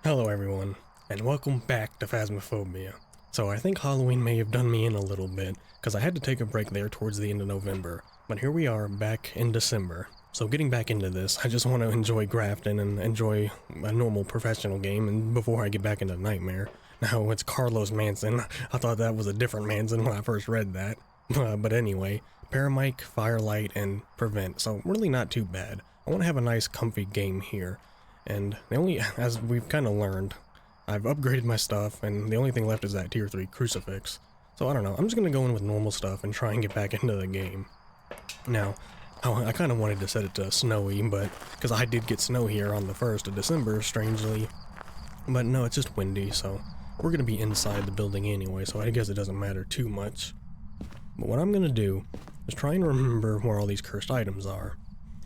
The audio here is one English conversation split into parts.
Hello everyone, and welcome back to Phasmophobia. So I think Halloween may have done me in a little bit, because I had to take a break there towards the end of November, but here we are back in December. So getting back into this, I just want to enjoy Grafton and enjoy a normal professional game, and before I get back into Nightmare. Now it's Carlos Manson. I thought that was a different Manson when I first read that. But anyway, Paramike, Firelight, and Prevent, so really not too bad. I want to have a nice comfy game here. And the only, as we've kind of learned, I've upgraded my stuff, and the only thing left is that tier 3 crucifix. So I don't know, I'm just going to go in with normal stuff and try and get back into the game. Now, I kind of wanted to set it to snowy, but, because I did get snow here on the 1st of December, strangely. But no, it's just windy, so we're going to be inside the building anyway, so I guess it doesn't matter too much. But what I'm going to do is try and remember where all these cursed items are.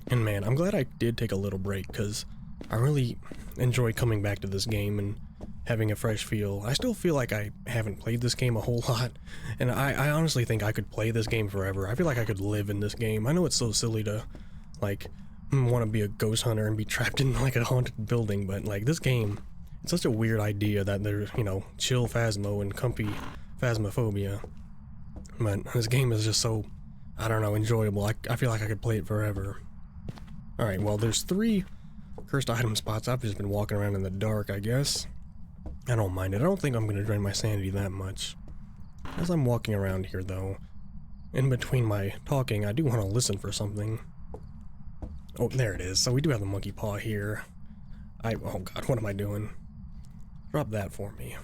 And man, I'm glad I did take a little break, because I really enjoy coming back to this game and having a fresh feel. I still feel like I haven't played this game a whole lot, and I honestly think I could play this game forever. I feel like I could live in this game. I know it's so silly to, like, want to be a ghost hunter and be trapped in, like, a haunted building, but, like, this game, it's such a weird idea that there's, you know, chill Phasmo and comfy Phasmophobia. But this game is just so, I don't know, enjoyable. I feel like I could play it forever. Alright, well, there's 3 cursed item spots. I've just been walking around in the dark, I guess. I don't mind it. I don't think I'm going to drain my sanity that much. As I'm walking around here, though, in between my talking, I do want to listen for something. Oh, there it is. So we do have the monkey paw here. Oh god, what am I doing? Drop that for me.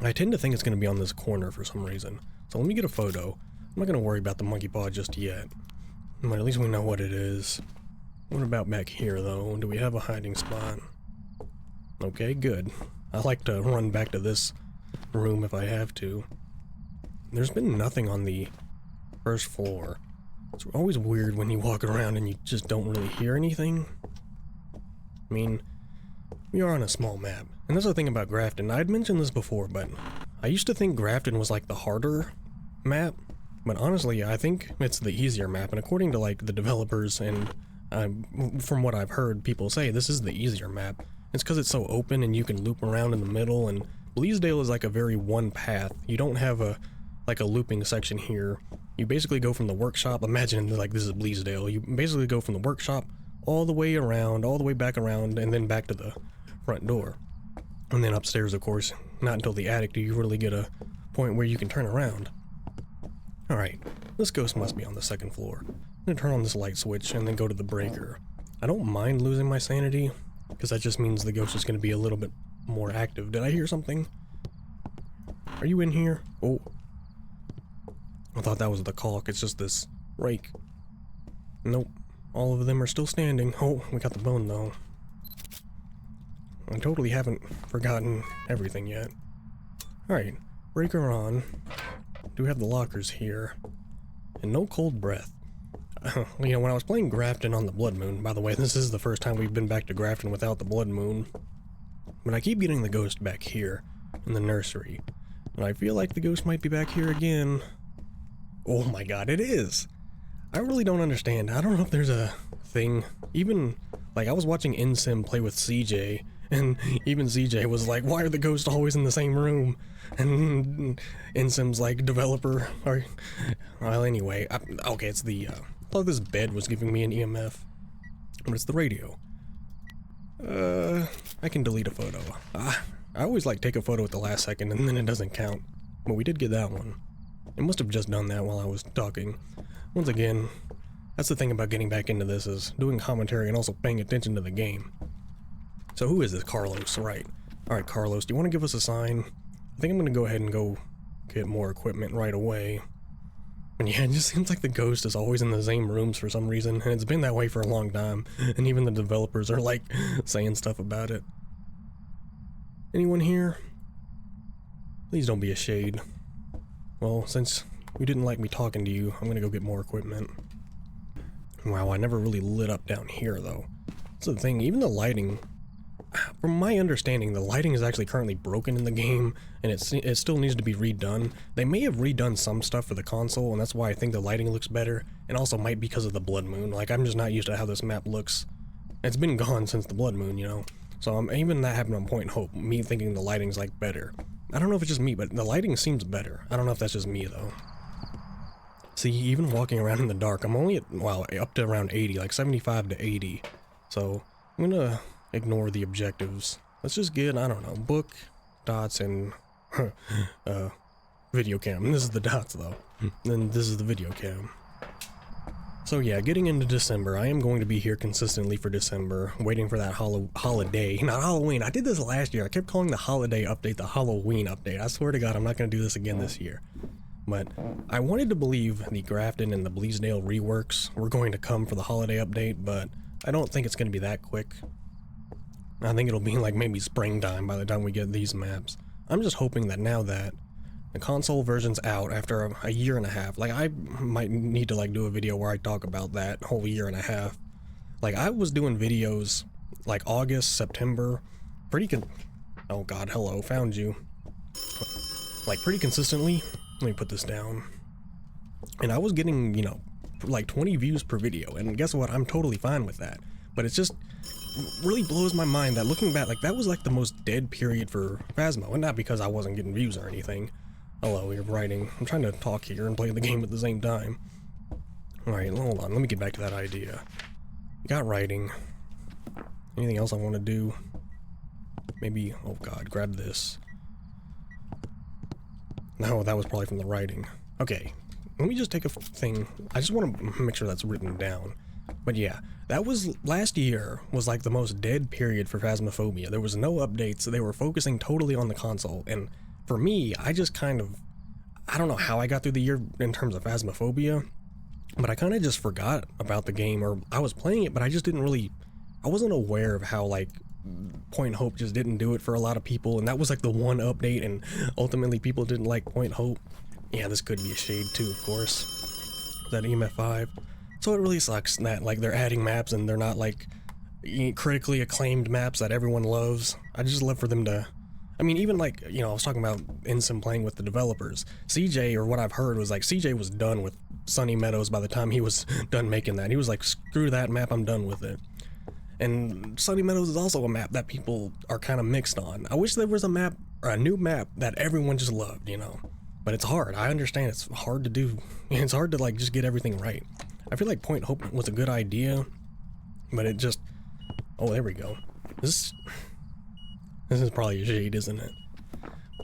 I tend to think it's going to be on this corner for some reason. So let me get a photo. I'm not going to worry about the monkey paw just yet. But at least we know what it is. What about back here, though? Do we have a hiding spot? Okay, good. I like to run back to this room if I have to. There's been nothing on the first floor. It's always weird when you walk around and you just don't really hear anything. I mean, we are on a small map. And that's the thing about Grafton. I'd mentioned this before, but I used to think Grafton was like the harder map. But honestly, I think it's the easier map. And according to like the developers and from what I've heard people say, this is the easier map. It's because it's so open and you can loop around in the middle, and Bleasdale is like a very one path. You don't have a looping section here. You basically go from the workshop, imagine like this is Bleasdale, you basically go from the workshop all the way around, all the way back around, and then back to the front door. And then upstairs, of course, not until the attic do you really get a point where you can turn around. Alright, this ghost must be on the 2nd floor. I'm gonna turn on this light switch and then go to the breaker. I don't mind losing my sanity, because that just means the ghost is gonna be a little bit more active. Did I hear something? Are you in here? Oh. I thought that was the caulk, it's just this rake. Nope. All of them are still standing. Oh, we got the bone though. I totally haven't forgotten everything yet. Alright, breaker on. Do have the lockers here. And no cold breath. You know, when I was playing Grafton on the Blood Moon, by the way, this is the first time we've been back to Grafton without the Blood Moon. But I keep getting the ghost back here, in the nursery. And I feel like the ghost might be back here again. Oh my god, it is! I really don't understand. I don't know if there's a thing. Even, like, I was watching NSIM play with CJ, and even CJ was like, why are the ghosts always in the same room? And NSIM's like, developer, or... Well, anyway, okay, it's the, I thought this bed was giving me an EMF. But it's the radio. I can delete a photo. I always like take a photo at the last second and then it doesn't count. But we did get that one. It must have just done that while I was talking. Once again, that's the thing about getting back into this, is doing commentary and also paying attention to the game. So who is this Carlos? Right. Alright, Carlos, do you want to give us a sign? I think I'm going to go ahead and go get more equipment right away. And yeah, it just seems like the ghost is always in the same rooms for some reason, and it's been that way for a long time, and even the developers are like saying stuff about it. Anyone here? Please don't be a shade. Well, since you didn't like me talking to you, I'm gonna go get more equipment. Wow, I never really lit up down here though. That's the thing, even the lighting, from my understanding, the lighting is actually currently broken in the game, and it still needs to be redone. They may have redone some stuff for the console, and that's why I think the lighting looks better, and also might be because of the Blood Moon. Like, I'm just not used to how this map looks. It's been gone since the Blood Moon, you know? So even that happened on Point Hope, me thinking the lighting's like better. I don't know if it's just me, but the lighting seems better. I don't know if that's just me though. See, even walking around in the dark, I'm only at, well, up to around 80, like 75 to 80. So I'm gonna ignore the objectives. Let's just get, I don't know, book, dots, and video cam. And this is the dots though. And this is the video cam. So yeah, getting into December, I am going to be here consistently for December, waiting for that holiday, not Halloween. I did this last year. I kept calling the holiday update the Halloween update. I swear to God, I'm not going to do this again this year. But I wanted to believe the Grafton and the Bleasdale reworks were going to come for the holiday update, but I don't think it's going to be that quick. I think it'll be like maybe springtime by the time we get these maps. I'm just hoping that now that the console version's out after a year and a half, like I might need to like do a video where I talk about that whole year and a half. Like I was doing videos like August, September, oh God, hello, found you. Like pretty consistently. Let me put this down. And I was getting, you know, like 20 views per video, and guess what? I'm totally fine with that. But it's just really blows my mind that looking back, like that was like the most dead period for Phasmo, and not because I wasn't getting views or anything. Hello, you're writing. I'm trying to talk here and play the game at the same time. Alright, hold on, let me get back to that idea. Got writing. Anything else I want to do? Maybe, oh God, grab this. No, that was probably from the writing. Okay, let me just take a thing. I just want to make sure that's written down. But yeah, that was, last year was like the most dead period for Phasmophobia. There was no updates, they were focusing totally on the console, and for me, I just kind of, I don't know how I got through the year in terms of Phasmophobia, but I kind of just forgot about the game, or I was playing it, but I just didn't really, I wasn't aware of how like Point Hope just didn't do it for a lot of people, and that was like the one update, and ultimately people didn't like Point Hope. Yeah, this could be a shade too, of course. That EMF5. So it really sucks that like they're adding maps and they're not like critically acclaimed maps that everyone loves. I just love for them to, I mean, even like, you know, I was talking about Ensign playing with the developers. CJ, or what I've heard, was like CJ was done with Sunny Meadows by the time he was done making that. He was like, screw that map, I'm done with it. And Sunny Meadows is also a map that people are kind of mixed on. I wish there was a map, or a new map, that everyone just loved, you know. But it's hard. I understand it's hard to do. It's hard to like just get everything right. I feel like Point Hope was a good idea, but it just, oh, there we go. This is probably a shade, isn't it?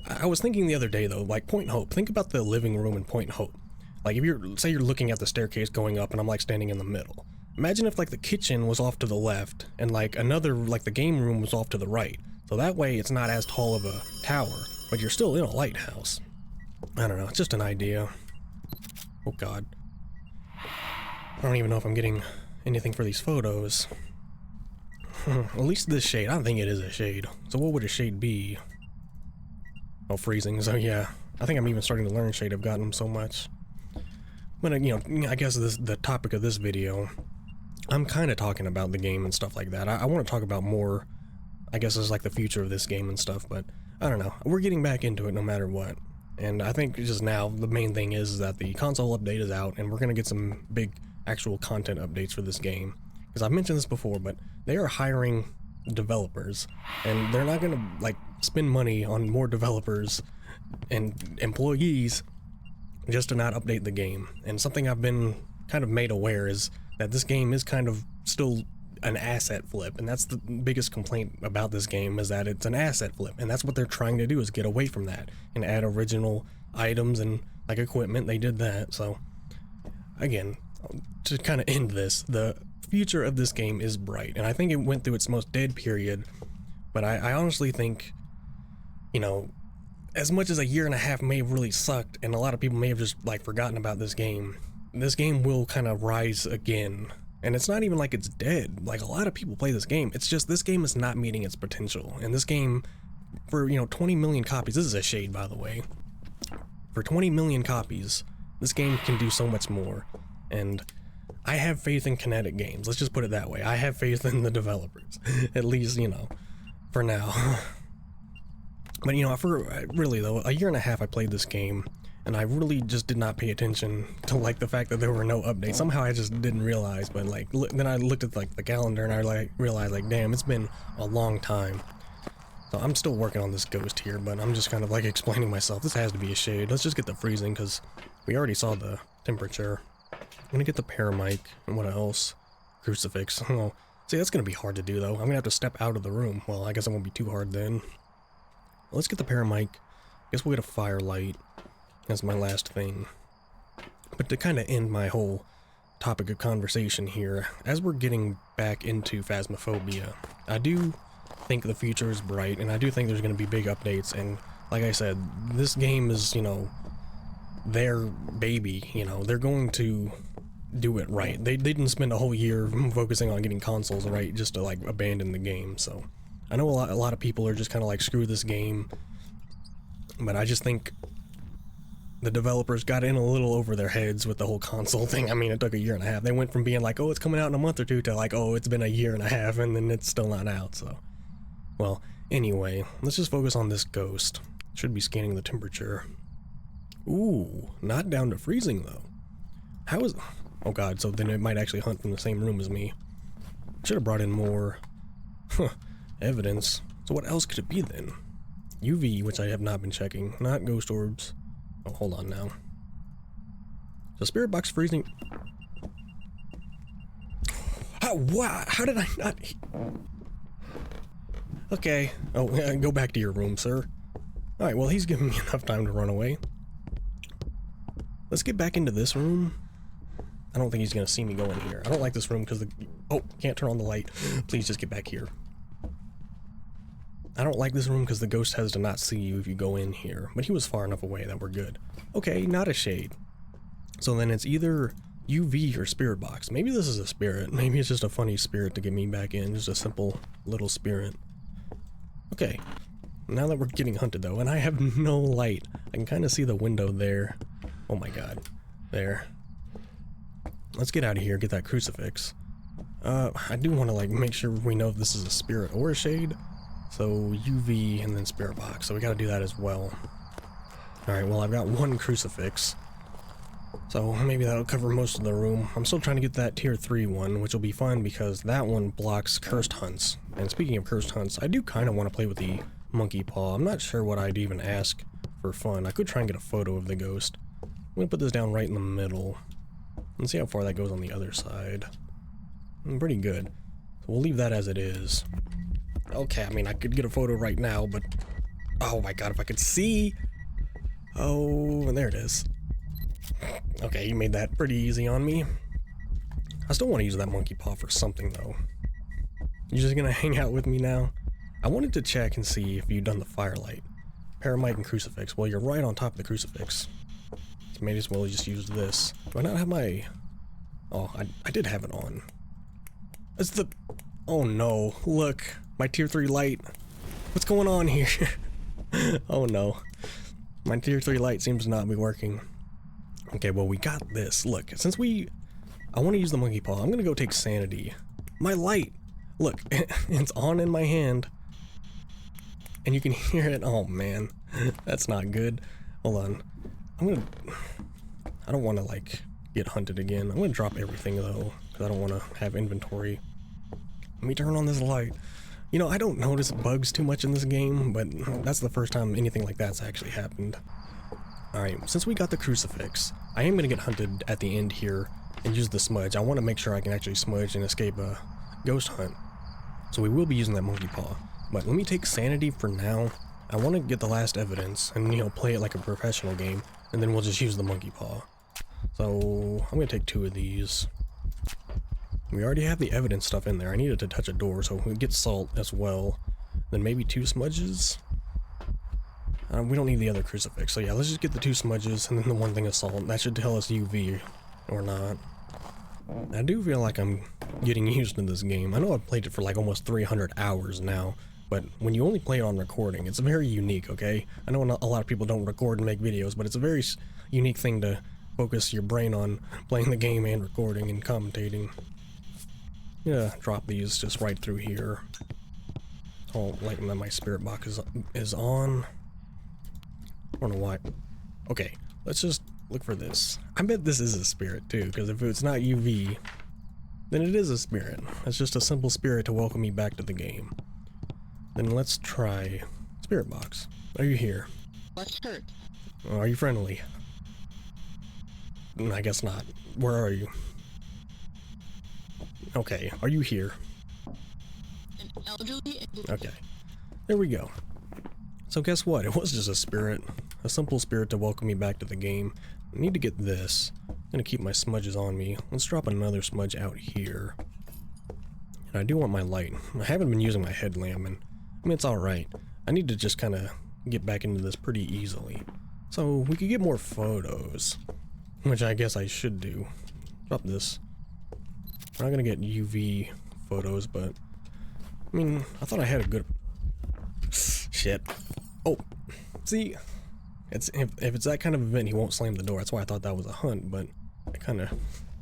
I was thinking the other day though, like Point Hope, think about the living room in Point Hope. Like if say you're looking at the staircase going up and I'm like standing in the middle. Imagine if like the kitchen was off to the left and like another, like the game room was off to the right. So that way it's not as tall of a tower, but you're still in a lighthouse. I don't know, it's just an idea. Oh God. I don't even know if I'm getting anything for these photos. At least this shade, I don't think it is a shade. So what would a shade be? Oh, freezing, so yeah. I think I'm even starting to learn shade, I've gotten them so much. But you know, I guess the topic of this video, I'm kind of talking about the game and stuff like that. I want to talk about more, I guess it's like the future of this game and stuff, but I don't know. We're getting back into it no matter what. And I think just now, the main thing is that the console update is out, and we're going to get some big actual content updates for this game. Because I've mentioned this before, but they are hiring developers, and they're not going to like spend money on more developers and employees just to not update the game. And something I've been kind of made aware is that this game is kind of still an asset flip, and that's the biggest complaint about this game, is that it's an asset flip, and that's what they're trying to do, is get away from that and add original items and like equipment. They did that. So again, to kind of end this, the future of this game is bright, and I think it went through its most dead period, but I honestly think, you know, as much as a year and a half may have really sucked and a lot of people may have just like forgotten about this game will kind of rise again. And it's not even like it's dead. Like, a lot of people play this game. It's just this game is not meeting its potential. And this game, for, you know, 20 million copies, this is a shade, by the way. For 20 million copies, this game can do so much more. And I have faith in Kinetic Games. Let's just put it that way. I have faith in the developers. At least, you know, for now. But, you know, for really, though, a year and a half I played this game. And I really just did not pay attention to like the fact that there were no updates. Somehow I just didn't realize, but like then I looked at like the calendar and I like realized like, damn, it's been a long time. So I'm still working on this ghost here, but I'm just kind of like explaining myself. This has to be a shade. Let's just get the freezing because we already saw the temperature. I'm gonna get the paramic and what else? Crucifix. Oh, see, that's gonna be hard to do though. I'm gonna have to step out of the room. Well, I guess it won't be too hard then. Let's get the paramic. Guess we'll get a firelight. That's my last thing. But to kind of end my whole topic of conversation here, as we're getting back into Phasmophobia, I do think the future is bright, and I do think there's going to be big updates, and like I said, this game is, you know, their baby, you know, they're going to do it right. They didn't spend a whole year focusing on getting consoles right just to like abandon the game, so I know a lot of people are just kind of like, screw this game, but I just think the developers got in a little over their heads with the whole console thing. I mean, it took a year and a half. They went from being like, oh, it's coming out in a month or two to like, oh, it's been a year and a half and then it's still not out, so. Well, anyway, let's just focus on this ghost. Should be scanning the temperature. Ooh, not down to freezing though. How is... Oh god, so then it might actually hunt from the same room as me. Should have brought in more evidence. So what else could it be then? UV, which I have not been checking. Not ghost orbs. Oh, hold on now. The spirit box freezing. How did I not? Okay. Oh, go back to your room, sir. Alright, well, he's giving me enough time to run away. Let's get back into this room. I don't think he's gonna see me go in here. I don't like this room because the... Oh, can't turn on the light. Please just get back here. I don't like this room because the ghost has to not see you if you go in here, but he was far enough away that we're good. Okay, not a shade. So then it's either UV or spirit box. Maybe this is a spirit. Maybe it's just a funny spirit to get me back in. Just a simple little spirit. Okay, now that we're getting hunted though, and I have no light. I can kind of see the window there. Oh my god. There. Let's get out of here, get that crucifix. I do want to like make sure we know if this is a spirit or a shade. So UV and then spirit box, so we gotta do that as well. Alright, well I've got one crucifix, so maybe that'll cover most of the room. I'm still trying to get that tier 3 one, which will be fun because that one blocks cursed hunts. And speaking of cursed hunts, I do kind of want to play with the monkey paw. I'm not sure what I'd even ask for fun. I could try and get a photo of the ghost. I'm gonna put this down right in the middle and see how far that goes on the other side. Pretty good. So we'll leave that as it is. Okay, I mean, I could get a photo right now, but... Oh my god, if I could see! Oh, and there it is. Okay, you made that pretty easy on me. I still want to use that monkey paw for something, though. You just gonna hang out with me now? I wanted to check and see if you'd done the firelight. Paramite and crucifix. Well, you're right on top of the crucifix. So may as well just use this. Do I not have my... Oh, I did have it on. It's the... Oh no, look. My tier 3 light. What's going on here? Oh no. My tier 3 light seems to not be working. Okay, well we got this. Look, since I want to use the monkey paw, I'm gonna go take sanity. My light! Look, it's on in my hand. And you can hear it. Oh man, that's not good. Hold on. I don't want to like get hunted again. I'm gonna drop everything though, because I don't want to have inventory. Let me turn on this light. You know, I don't notice bugs too much in this game, but that's the first time anything like that's actually happened. Alright, since we got the crucifix, I am going to get hunted at the end here and use the smudge. I want to make sure I can actually smudge and escape a ghost hunt. So we will be using that monkey paw. But let me take sanity for now. I want to get the last evidence and, you know, play it like a professional game, and then we'll just use the monkey paw. So I'm going to take 2 of these. We already have the evidence stuff in there. I needed to touch a door, so we get salt as well. Then maybe 2 smudges. We don't need the other crucifix, so yeah, let's just get the 2 smudges and then the 1 thing of salt. That should tell us UV or not. I do feel like I'm getting used to this game. I know I've played it for like almost 300 hours now, but when you only play it on recording, it's very unique, okay? I know a lot of people don't record and make videos, but it's a very unique thing to focus your brain on playing the game and recording and commentating. Yeah, drop these just right through here. Oh, like my spirit box is on. I don't know why. Okay, let's just look for this. I bet this is a spirit too, because if it's not UV, then it is a spirit. It's just a simple spirit to welcome me back to the game. Then let's try spirit box. Are you here? What's hurt? Are you friendly? I guess not. Where are you? Okay, are you here? An elderly. Okay, there we go. So guess what? It was just a spirit. A simple spirit to welcome me back to the game. I need to get this. I'm gonna keep my smudges on me. Let's drop another smudge out here. And I do want my light. I haven't been using my headlamp, and I mean, it's alright. I need to just kind of get back into this pretty easily. So we could get more photos, which I guess I should do. Drop this. I'm not gonna get UV photos, but I mean, I thought I had a good... Shit. Oh, see, if it's that kind of event, he won't slam the door. That's why I thought that was a hunt, but I kind of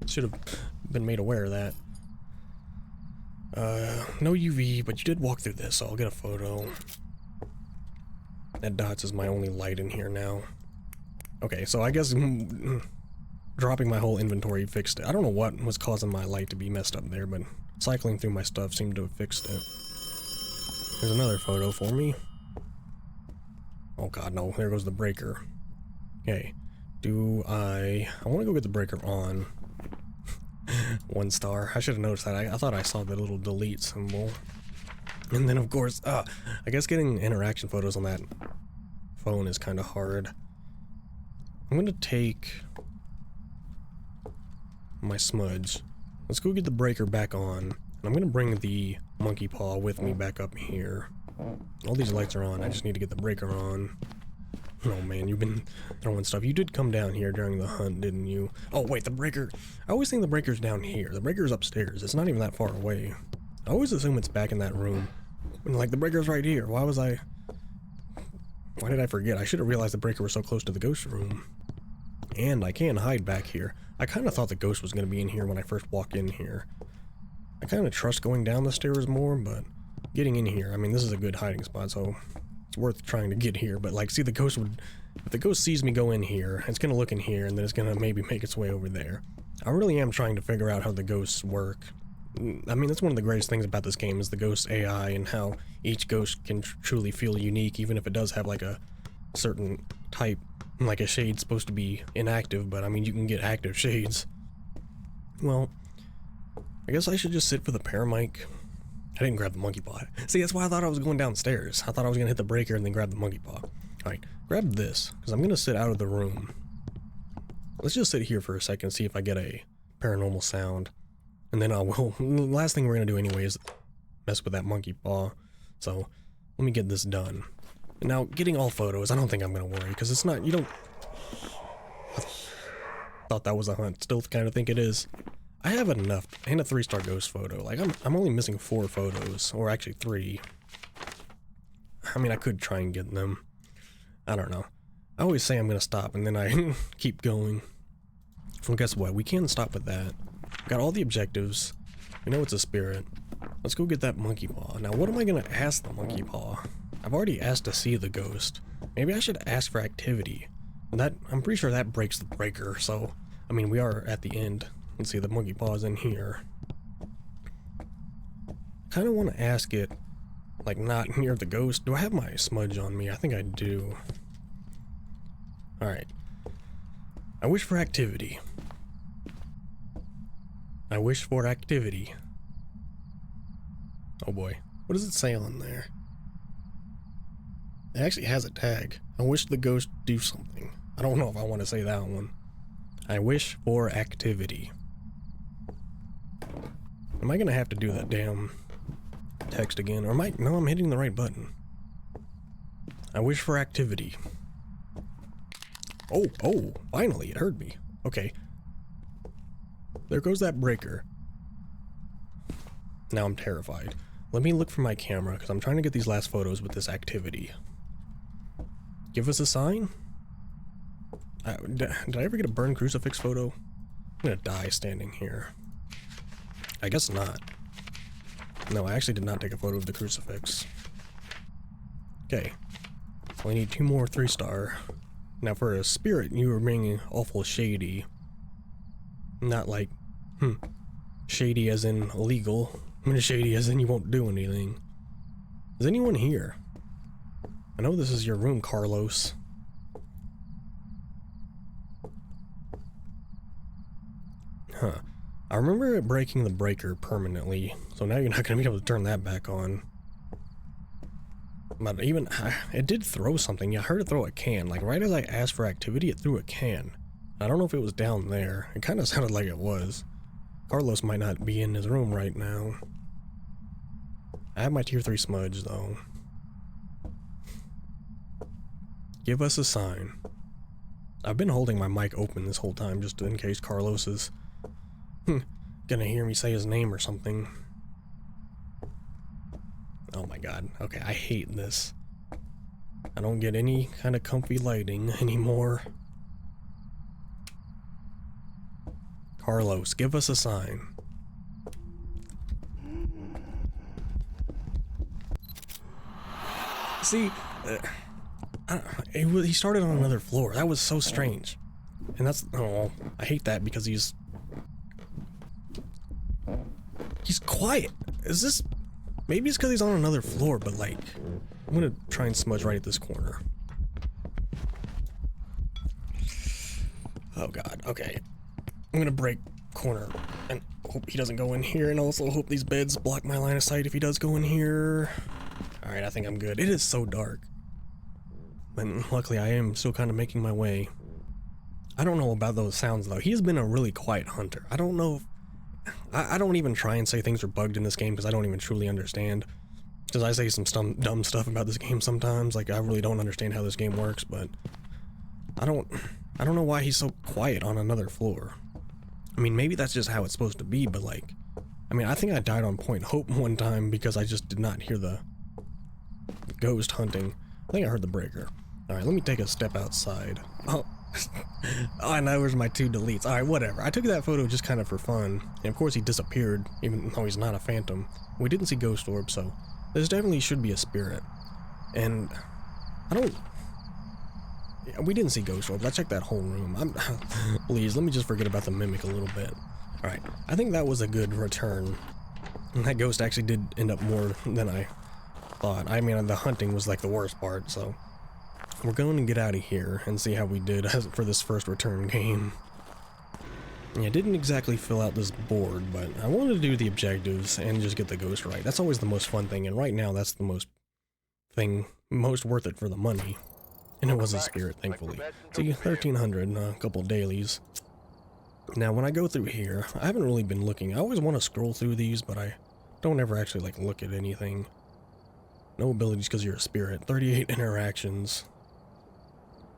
should have been made aware of that. No UV, but you did walk through this, so I'll get a photo. That dots is my only light in here now. Okay, so I guess dropping my whole inventory fixed it. I don't know what was causing my light to be messed up there, but cycling through my stuff seemed to have fixed it. There's another photo for me. Oh god, no, there goes the breaker. Okay, I want to go get the breaker on. 1 star. I should have noticed that. I thought I saw the little delete symbol. And then of course, I guess getting interaction photos on that phone is kind of hard. I'm gonna take my smudge. Let's go get the breaker back on. And I'm gonna bring the monkey paw with me back up here. All these lights are on. I just need to get the breaker on. Oh man, you've been throwing stuff. You did come down here during the hunt, didn't you? Oh wait, the breaker. I always think the breaker's down here. The breaker's upstairs. It's not even that far away. I always assume it's back in that room. And like, the breaker's right here. Why did I forget? I should have realized the breaker was so close to the ghost room. And I can hide back here. I kind of thought the ghost was going to be in here when I first walked in here. I kind of trust going down the stairs more, but getting in here, I mean, this is a good hiding spot, so it's worth trying to get here. But like, see, the ghost would, if the ghost sees me go in here, it's going to look in here, and then it's going to maybe make its way over there. I really am trying to figure out how the ghosts work. I mean, that's one of the greatest things about this game is the ghost AI and how each ghost can truly feel unique, even if it does have like a certain type. Like a shade's supposed to be inactive, but I mean, you can get active shades. Well, I guess I should just sit for the paramic. I didn't grab the monkey paw. See, that's why I thought I was going downstairs. I thought I was gonna hit the breaker and then grab the monkey paw. Alright, grab this, because I'm gonna sit out of the room. Let's just sit here for a second, see if I get a paranormal sound. And then I will. The last thing we're gonna do anyway is mess with that monkey paw. So, let me get this done. Now, getting all photos, I don't think I'm gonna worry, because it's not, you don't... I thought that was a hunt, still kind of think it is. I have enough, and a 3-star ghost photo. Like, I'm only missing 4 photos, or actually 3. I mean, I could try and get them. I don't know. I always say I'm gonna stop, and then I keep going. Well, guess what? We can stop with that. Got all the objectives. We know it's a spirit. Let's go get that monkey paw. Now, what am I gonna ask the monkey paw? I've already asked to see the ghost. Maybe I should ask for activity. That, I'm pretty sure that breaks the breaker, so... I mean, we are at the end. Let's see, the monkey paw's in here. Kinda want to ask it, like, not near the ghost. Do I have my smudge on me? I think I do. Alright. I wish for activity. I wish for activity. Oh boy. What does it say on there? It actually has a tag. I wish the ghost do something. I don't know if I want to say that one. I wish for activity. Am I gonna have to do that damn text again? Or am I? No, I'm hitting the right button. I wish for activity. Oh, finally, it heard me. Okay. There goes that breaker. Now I'm terrified. Let me look for my camera, because I'm trying to get these last photos with this activity. Give us a sign? Did I ever get a burned crucifix photo? I'm gonna die standing here. I guess not. No, I actually did not take a photo of the crucifix. Okay. So I need 2 more 3-star. Now for a spirit, you were being awful shady. Not like, shady as in illegal. I mean, shady as in you won't do anything. Is anyone here? I know this is your room, Carlos. Huh. I remember it breaking the breaker permanently, so now you're not going to be able to turn that back on. But even, it did throw something. Yeah, I heard it throw a can. Like, right as I asked for activity, it threw a can. I don't know if it was down there. It kind of sounded like it was. Carlos might not be in his room right now. I have my tier 3 smudge, though. Give us a sign. I've been holding my mic open this whole time just in case Carlos is gonna hear me say his name or something. Oh my god. Okay, I hate this. I don't get any kind of comfy lighting anymore. Carlos, give us a sign. See, he started on another floor. That was so strange. And that's, oh, I hate that because he's quiet. Is this, maybe it's because he's on another floor, but like, I'm gonna try and smudge right at this corner. Oh god, okay. I'm gonna break corner and hope he doesn't go in here, and also hope these beds block my line of sight if he does go in here. Alright, I think I'm good. It is so dark. But luckily I am still kind of making my way. I don't know about those sounds though. He's been a really quiet hunter. I don't know if, I don't even try and say things are bugged in this game because I don't even truly understand. Because I say some dumb stuff about this game sometimes, like I really don't understand how this game works, but I don't know why he's so quiet on another floor. I mean, maybe that's just how it's supposed to be, but like, I mean, I think I died on Point Hope one time because I just did not hear the ghost hunting. I think I heard the breaker. Alright, let me take a step outside. Oh, oh, and there's my 2 deletes. Alright, whatever. I took that photo just kind of for fun. And of course he disappeared, even though he's not a phantom. We didn't see ghost orb, so this definitely should be a spirit. And I don't... Yeah, we didn't see ghost orbs. I checked that whole room. Please, let me just forget about the mimic a little bit. Alright, I think that was a good return. And that ghost actually did end up more than I thought. I mean, the hunting was like the worst part, so we're going to get out of here and see how we did for this first return game. Yeah, I didn't exactly fill out this board, but I wanted to do the objectives and just get the ghost right. That's always the most fun thing, and right now that's the most worth it for the money. And it was a spirit, thankfully. See, 1300, a couple dailies. Now, when I go through here, I haven't really been looking. I always want to scroll through these, but I don't ever actually, like, look at anything. No abilities because you're a spirit. 38 interactions.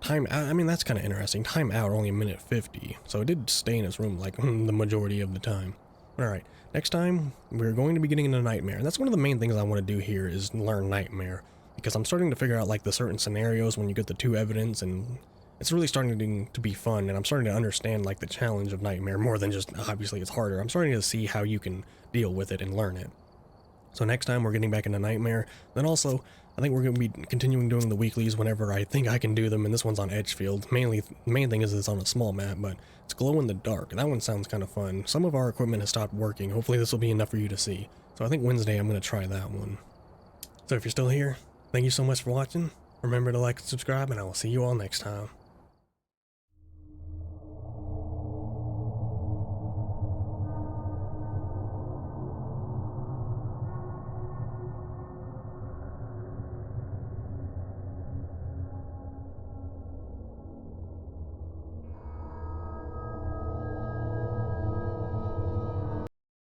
Time out, I mean, that's kind of interesting. Time out, only 1:50. So it did stay in its room, like, the majority of the time. Alright, next time, we're going to be getting into Nightmare. And that's one of the main things I want to do here, is learn Nightmare. Because I'm starting to figure out, like, the certain scenarios when you get the 2 evidence, and it's really starting to be fun, and I'm starting to understand, like, the challenge of Nightmare more than just, obviously, it's harder. I'm starting to see how you can deal with it and learn it. So next time, we're getting back into Nightmare. Then also, I think we're going to be continuing doing the weeklies whenever I think I can do them, and this one's on Edgefield. Main thing is it's on a small map, but it's glow in the dark. That one sounds kind of fun. Some of our equipment has stopped working. Hopefully this will be enough for you to see. So I think Wednesday I'm going to try that one. So if you're still here, thank you so much for watching. Remember to like and subscribe, and I will see you all next time.